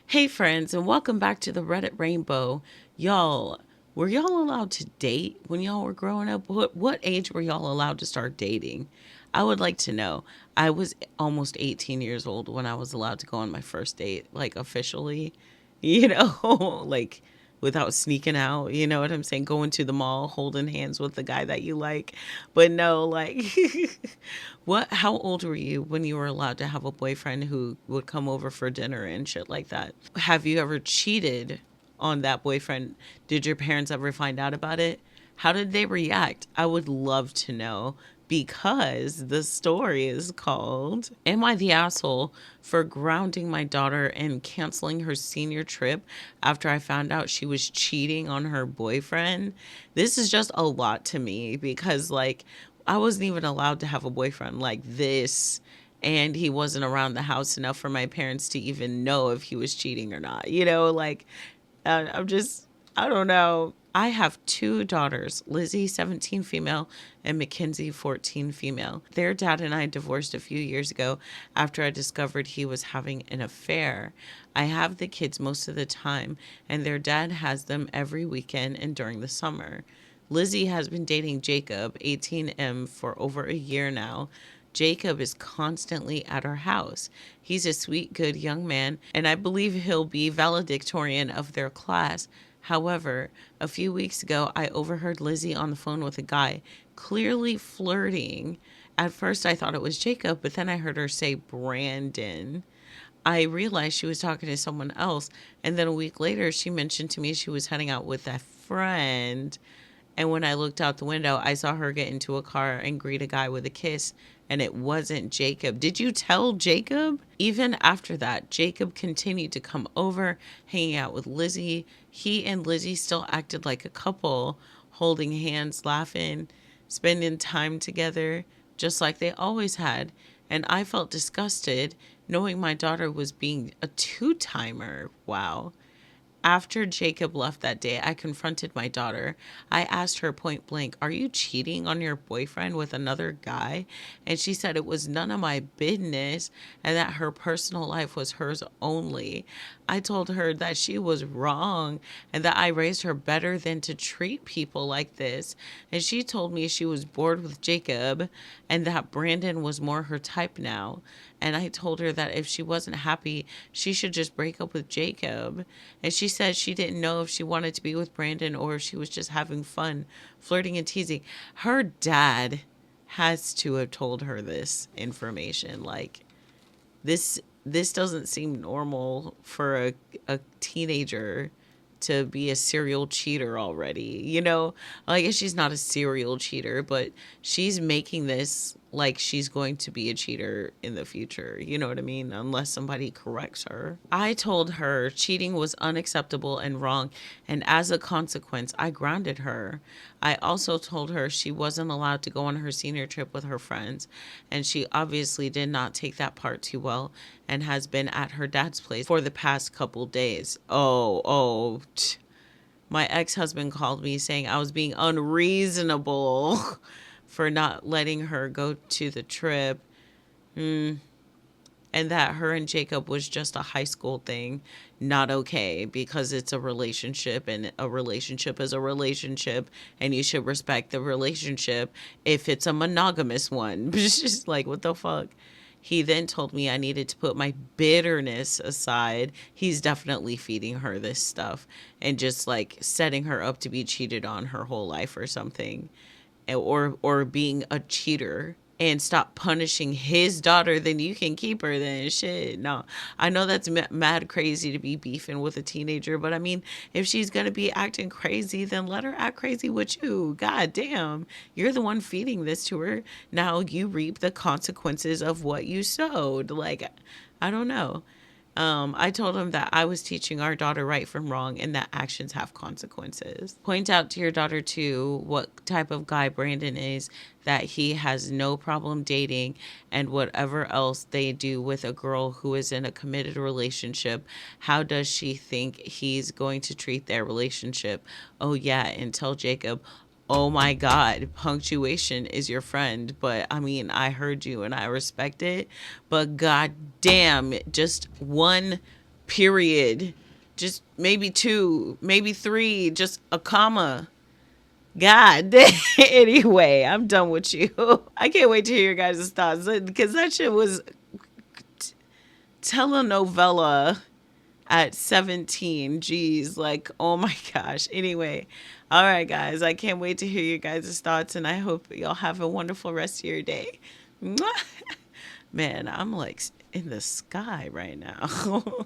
Hey friends, and welcome back to the Reddit Rainbow. Y'all, were y'all allowed to date when y'all were growing up? What age were y'all allowed to start dating? I would like to know. I was almost 18 years old when I was allowed to go on my first date, like officially, like without sneaking out, you know what I'm saying? Going to the mall, holding hands with the guy that you like. But no, like how old were you when you were allowed to have a boyfriend who would come over for dinner and shit like that? Have you ever cheated on that boyfriend? Did your parents ever find out about it? How did they react? I would love to know because the story is called Am I the Asshole for Grounding My Daughter and Canceling Her Senior Trip After I Found Out She Was Cheating on Her Boyfriend? This is just a lot to me because, like, I wasn't even allowed to have a boyfriend like this, and he wasn't around the house enough for my parents to even know if he was cheating or not. I'm just, I don't know. I have two daughters, Lizzie, 17 female, and Mackenzie, 14 female. Their dad and I divorced a few years ago after I discovered he was having an affair. I have the kids most of the time, and their dad has them every weekend and during the summer. Lizzie has been dating Jacob, 18M, for over a year now. Jacob is constantly at our house. He's a sweet, good young man, and I believe he'll be valedictorian of their class. However, a few weeks ago, I overheard Lizzie on the phone with a guy, clearly flirting. At first, I thought it was Jacob, but then I heard her say Brandon. I realized she was talking to someone else, and then a week later, she mentioned to me she was heading out with a friend. And when I looked out the window, I saw her get into a car and greet a guy with a kiss, and it wasn't Jacob. Did you tell Jacob? Even after that, Jacob continued to come over, hanging out with Lizzie. He and Lizzie still acted like a couple, holding hands, laughing, spending time together, just like they always had. And I felt disgusted knowing my daughter was being a two-timer. Wow. After Jacob left that day, I confronted my daughter. I asked her point blank, "Are you cheating on your boyfriend with another guy?" And she said it was none of my business and that her personal life was hers only. I told her that she was wrong and that I raised her better than to treat people like this. And she told me she was bored with Jacob and that Brandon was more her type now. And I told her that if she wasn't happy, she should just break up with Jacob. And she said she didn't know if she wanted to be with Brandon or if she was just having fun, flirting and teasing. Her dad has to have told her this information. Like, this doesn't seem normal for a teenager to be a serial cheater already. I guess she's not a serial cheater, but she's making this like she's going to be a cheater in the future. You know what I mean? Unless somebody corrects her. I told her cheating was unacceptable and wrong, and as a consequence, I grounded her. I also told her she wasn't allowed to go on her senior trip with her friends, and she obviously did not take that part too well and has been at her dad's place for the past couple days. My ex-husband called me saying I was being unreasonable for not letting her go to the trip. And that her and Jacob was just a high school thing, not okay because it's a relationship and a relationship is a relationship and you should respect the relationship if it's a monogamous one. It's just like, what the fuck? He then told me I needed to put my bitterness aside. He's definitely feeding her this stuff and just like setting her up to be cheated on her whole life or something, or being a cheater, and stop punishing his daughter, then you can keep her. Then shit, no. I know that's mad crazy to be beefing with a teenager, but I mean, if she's gonna be acting crazy, then let her act crazy with you. God damn, you're the one feeding this to her. Now you reap the consequences of what you sowed. Like, I don't know. I told him that I was teaching our daughter right from wrong and that actions have consequences. Point out to your daughter, too, what type of guy Brandon is, that he has no problem dating, and whatever else they do with a girl who is in a committed relationship, how does she think he's going to treat their relationship? Oh, yeah, and tell Jacob, oh my God, punctuation is your friend. But I mean, I heard you and I respect it. But God damn, just one period, just maybe two, maybe three, just a comma. God. Anyway, I'm done with you. I can't wait to hear your guys' thoughts because that shit was telenovela at 17. Jeez, like, oh my gosh. Anyway, all right, guys, I can't wait to hear your guys' thoughts, and I hope y'all have a wonderful rest of your day. Mwah! Man, I'm like in the sky right now.